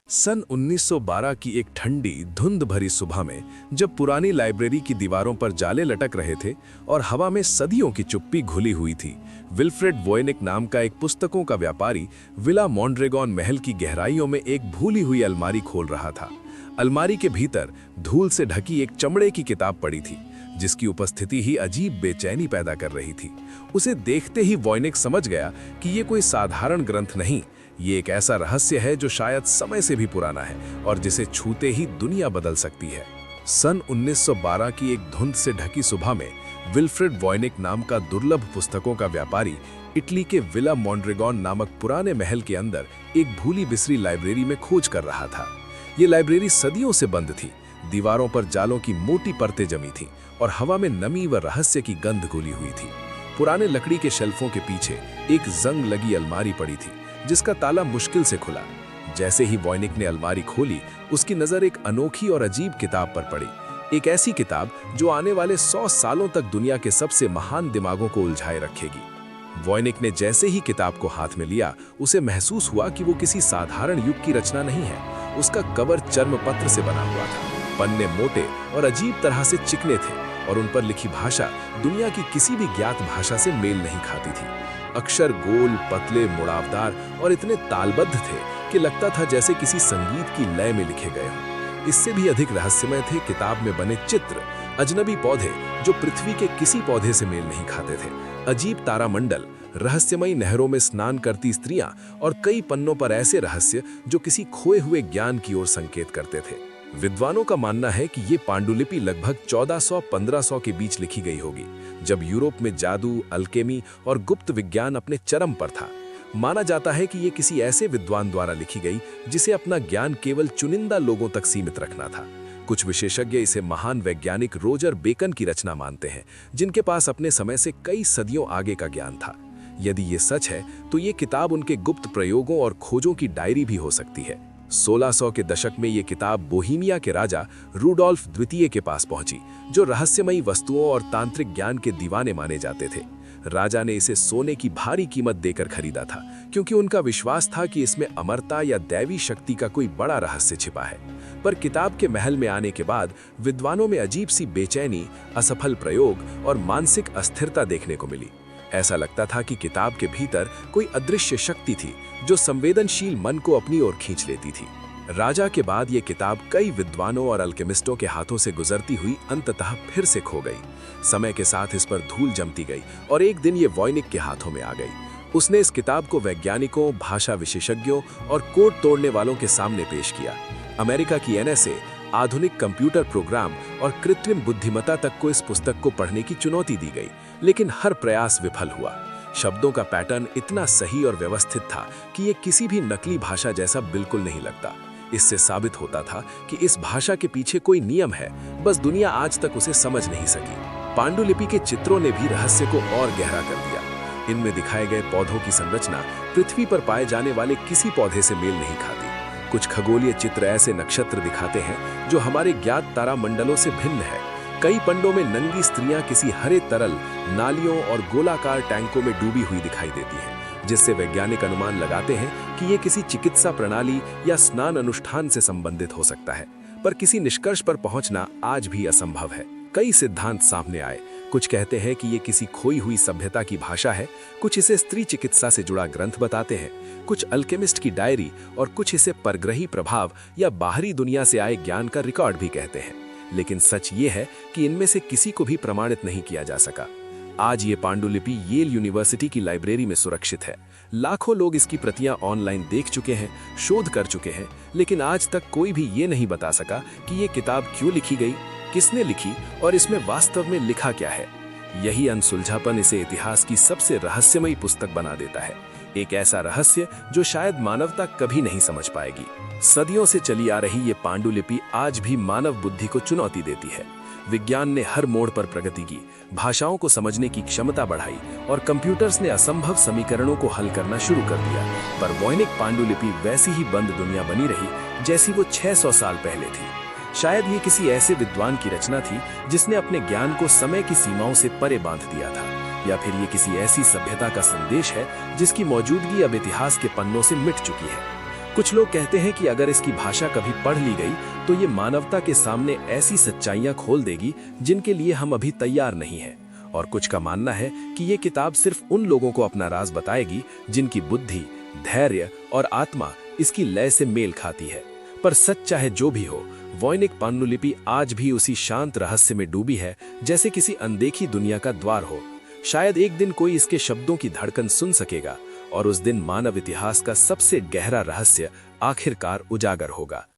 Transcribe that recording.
सन 1912 की एक ठंडी धुंध भरी सुबह में जब पुरानी लाइब्रेरी की दीवारों पर जाले लटक रहे थे और हवा में सदियों की चुप्पी घुली हुई थी, विल्फ्रेड वोयनिक नाम का एक पुस्तकों का व्यापारी विला मॉन्ड्रेगॉन महल की गहराइयों में एक भूली हुई अलमारी खोल रहा था। अलमारी के भीतर धूल से ढकी एक चमड़े की किताब पड़ी थी, जिसकी उपस्थिति ही अजीब बेचैनी पैदा कर रही थी। उसे देखते ही वोयनिक समझ गया कि ये कोई साधारण ग्रंथ नहीं, ये एक ऐसा रहस्य है जो शायद समय से भी पुराना है और जिसे छूते ही दुनिया बदल सकती है। सन 1912 की एक धुंध से ढकी सुबह में विल्फ्रेड वोयनिक नाम का दुर्लभ पुस्तकों का व्यापारी इटली के विला मॉन्ड्रेगॉन नामक पुराने महल के अंदर एक भूली बिसरी लाइब्रेरी में खोज कर रहा था। ये लाइब्रेरी सदियों से बंद थी, दीवारों पर जालों की मोटी परतें जमी थीं और हवा में नमी व रहस्य की गंध घुली हुई थी। पुराने लकड़ी के शेल्फों के पीछे एक जंग लगी अलमारी पड़ी थी, जिसका ताला मुश्किल से खुला। जैसे ही वोयनिक ने अलमारी खोली, उसकी नजर एक अनोखी और अजीब किताब पर पड़ी। एक ऐसी किताब जो आने वाले 100 सालों तक दुनिया के सबसे महान दिमागों को उलझाए रखेगी। वोयनिक ने जैसे ही किताब को हाथ में लिया, उसे महसूस हुआ कि वो किसी साधारण युग की रचना नहीं है। उसका कवर चर्मपत्र से बना हुआ था, पन्ने मोटे और अजीब तरह से चिकने थे और उन पर लिखी भाषा दुनिया की किसी भी ज्ञात भाषा से मेल नहीं खाती थी। अक्षर गोल, पतले, मुड़ावदार और इतने तालबद्ध थे कि लगता था जैसे किसी संगीत की लय में लिखे गए हों। इससे भी अधिक रहस्यमय थे किताब में बने चित्र, अजनबी पौधे जो पृथ्वी के किसी पौधे से मेल नहीं खाते थे, अजीब तारामंडल, रहस्यमयी नहरों में स्नान करती स्त्रियां और कई पन्नों पर ऐसे रहस्य जो किसी खोए हुए ज्ञान की ओर संकेत करते थे। विद्वानों का मानना है कि ये पांडुलिपि लगभग 1400-1500 के बीच लिखी गई होगी, जब यूरोप में जादू, अल्केमी और गुप्त विज्ञान अपने चरम पर था। माना जाता है कि ये किसी ऐसे विद्वान द्वारा लिखी गई जिसे अपना ज्ञान केवल चुनिंदा लोगों तक सीमित रखना था। कुछ विशेषज्ञ इसे महान वैज्ञानिक रोजर बेकन की रचना मानते हैं, जिनके पास अपने समय से कई सदियों आगे का ज्ञान था। यदि ये सच है तो ये किताब उनके गुप्त प्रयोगों और खोजों की डायरी भी हो सकती है। 1600 के दशक में ये किताब बोहीमिया के राजा रूडोल्फ द्वितीय के पास पहुंची, जो रहस्यमयी वस्तुओं और तांत्रिक ज्ञान के दीवाने माने जाते थे। राजा ने इसे सोने की भारी कीमत देकर खरीदा था, क्योंकि उनका विश्वास था कि इसमें अमरता या दैवी शक्ति का कोई बड़ा रहस्य छिपा है। पर किताब के महल में आने के बाद विद्वानों में अजीब सी बेचैनी, असफल प्रयोग और मानसिक अस्थिरता देखने को मिली। ऐसा लगता था कि किताब के भीतर कोई अदृश्य शक्ति थी जो संवेदनशील मन को अपनी ओर खींच लेती थी। राजा के बाद ये किताब कई विद्वानों और अल्केमिस्टों के हाथों से गुजरती हुई अंततः फिर से खो गई। समय के साथ इस पर धूल जमती गई और एक दिन ये वोयनिक के हाथों में आ गई। उसने इस किताब को वैज्ञानिकों, भाषा विशेषज्ञों और कोड तोड़ने वालों के सामने पेश किया। अमेरिका की NSA, आधुनिक कंप्यूटर प्रोग्राम और कृत्रिम बुद्धिमत्ता तक को इस पुस्तक को पढ़ने की चुनौती दी गई, लेकिन हर प्रयास विफल हुआ। शब्दों का पैटर्न इतना सही और व्यवस्थित था कि ये किसी भी नकली भाषा जैसा बिल्कुल नहीं लगता। इससे साबित होता था कि इस भाषा के पीछे कोई नियम है, बस दुनिया आज तक उसे समझ नहीं सकी। पांडुलिपि के चित्रों ने भी रहस्य को और गहरा कर दिया। इनमें दिखाए गए पौधों की संरचना पृथ्वी पर पाए जाने वाले किसी पौधे से मेल नहीं खाती। कुछ खगोलीय चित्र ऐसे नक्षत्र दिखाते हैं जो हमारे ज्ञात तारामंडलों से भिन्न है। कई पंडों में नंगी स्त्रियां किसी हरे तरल, नालियों और गोलाकार टैंकों में डूबी हुई दिखाई देती हैं, जिससे वैज्ञानिक अनुमान लगाते हैं कि ये किसी चिकित्सा प्रणाली या स्नान अनुष्ठान से संबंधित हो सकता है। पर किसी निष्कर्ष पर पहुंचना आज भी असंभव है। कई सिद्धांत सामने आए। कुछ कहते हैं कि ये किसी खोई हुई सभ्यता की भाषा है, कुछ इसे स्त्री चिकित्सा से जुड़ा ग्रंथ बताते हैं, कुछ अल्केमिस्ट की डायरी और कुछ इसे परग्रही प्रभाव या बाहरी दुनिया से आए ज्ञान का रिकॉर्ड भी कहते हैं। लेकिन सच ये है कि इनमें से किसी को भी प्रमाणित नहीं किया जा सका। आज ये पांडुलिपि येल यूनिवर्सिटी की लाइब्रेरी में सुरक्षित है। लाखों लोग इसकी प्रतियां ऑनलाइन देख चुके हैं, शोध कर चुके हैं, लेकिन आज तक कोई भी ये नहीं बता सका कि ये किताब क्यों लिखी गई, किसने लिखी और इसमें वास्तव में लिखा क्या है। यही अनसुलझापन इसे इतिहास की सबसे रहस्यमयी पुस्तक बना देता है। एक ऐसा रहस्य जो शायद मानवता कभी नहीं समझ पाएगी। सदियों से चली आ रही ये पांडुलिपि आज भी मानव बुद्धि को चुनौती देती है। विज्ञान ने हर मोड़ पर प्रगति की, भाषाओं को समझने की क्षमता बढ़ाई और कंप्यूटर्स ने असंभव समीकरणों को हल करना शुरू कर दिया। पर वोयनिक पांडुलिपि वैसी ही बंद दुनिया बनी रही जैसी वो 600 साल पहले थी। शायद ये किसी ऐसे विद्वान की रचना थी जिसने अपने ज्ञान को समय की सीमाओं से परे बांध दिया था, या फिर ये किसी ऐसी सभ्यता का संदेश है जिसकी मौजूदगी अब इतिहास के पन्नों से मिट चुकी है। कुछ लोग कहते हैं कि अगर इसकी भाषा कभी पढ़ ली गई तो ये मानवता के सामने ऐसी सच्चाइयां खोल देगी जिनके लिए हम अभी तैयार नहीं हैं। और कुछ का मानना है कि ये किताब सिर्फ उन लोगों को अपना राज बताएगी जिनकी बुद्धि, धैर्य और आत्मा इसकी लय से मेल खाती है। पर सच चाहे जो भी हो, वॉयनिक पांडुलिपि आज भी उसी शांत रहस्य में डूबी है जैसे किसी अनदेखी दुनिया का द्वार हो। शायद एक दिन कोई इसके शब्दों की धड़कन सुन सकेगा और उस दिन मानव इतिहास का सबसे गहरा रहस्य आखिरकार उजागर होगा।